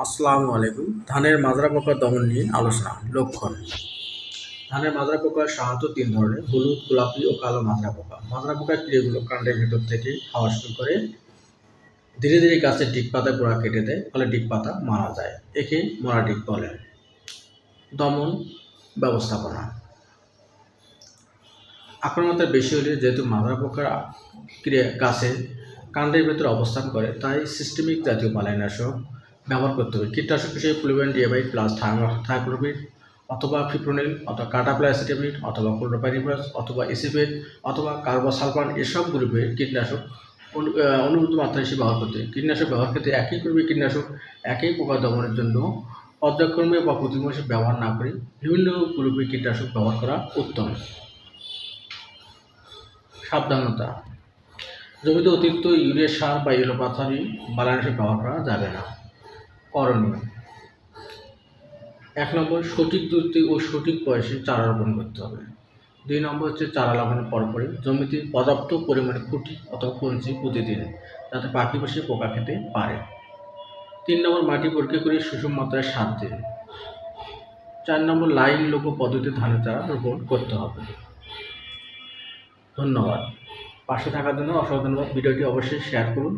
আসসালামু আলাইকুম। ধানের মাজরা পোকা দমন নিয়ে আলোচনা। লক্ষণ: ধানের মাজরা পোকা সাধারণত তিন ধরনের: হলুদ, গোলাপি ও কালো মাজরা পোকা। মাজরা পোকার ক্রিয়াগুলো কাণ্ডের ভেতর থেকে খাওয়া শুরু করে ধীরে ধীরে গাছের ডিগ পাতা গোড়া কেটে দেয়, ফলে ডিগ পাতা মারা যায়। একে মরা ডিগ বলে। দমন ব্যবস্থাপনা: আক্রমণতা বেশি হলে, যেহেতু মাজরা পোকার ক্রিয়া গাছের কাণ্ডের ভেতরে অবস্থান করে, তাই সিস্টেমিক জাতীয় বালাইনাশক ব্যবহার করতে হবে। কীটনাশক হিসেবে ফ্লুভেন ডিএবাইট প্লাস থায়াক্লোপিড অথবা ফিপ্রোনিল অথবা কার্টাপ্লাসিটামিড অথবা ক্লোরোপাইরিফাস অথবা এসিফেট অথবা কার্বোসালফান এসব গ্রুপের কীটনাশক অনুমোদিত মাত্রা হিসেবে ব্যবহার করতে হবে। কীটনাশক ব্যবহার ক্ষেত্রে একই গ্রুপের কীটনাশক একই পোকা দমনের জন্য পর্যায়ক্রমে বা প্রতি মাসে ব্যবহার না করে বিভিন্ন গ্রুপের কীটনাশক ব্যবহার করা উত্তম। সাবধানতা: জমিতে অতিরিক্ত ইউরিয়া সার বা এলোপাথারি বালাইনাশক ব্যবহার করা যাবে না। করণীয়: 1 নম্বর, সঠিক দূরত্বে ও সঠিক বয়সে চারা রোপণ করতে হবে। 2 নম্বর হচ্ছে চারা লাগানোর পরপরই জমিতে পর্যাপ্ত পরিমাণে খুঁটি অথবা কঞ্চি প্রতিদিন, যাতে পাখি বসে পোকা খেতে পারে। 3 নম্বর, মাটি পরীক্ষা করে সুষম মাত্রায় সার দিন। 4 নম্বর, লাইন লঘু পদ্ধতিতে ধানের চারা রোপণ করতে হবে। ধন্যবাদ। পাশে থাকার জন্য অসংখ্য ধন্যবাদ। ভিডিওটি অবশ্যই শেয়ার করুন।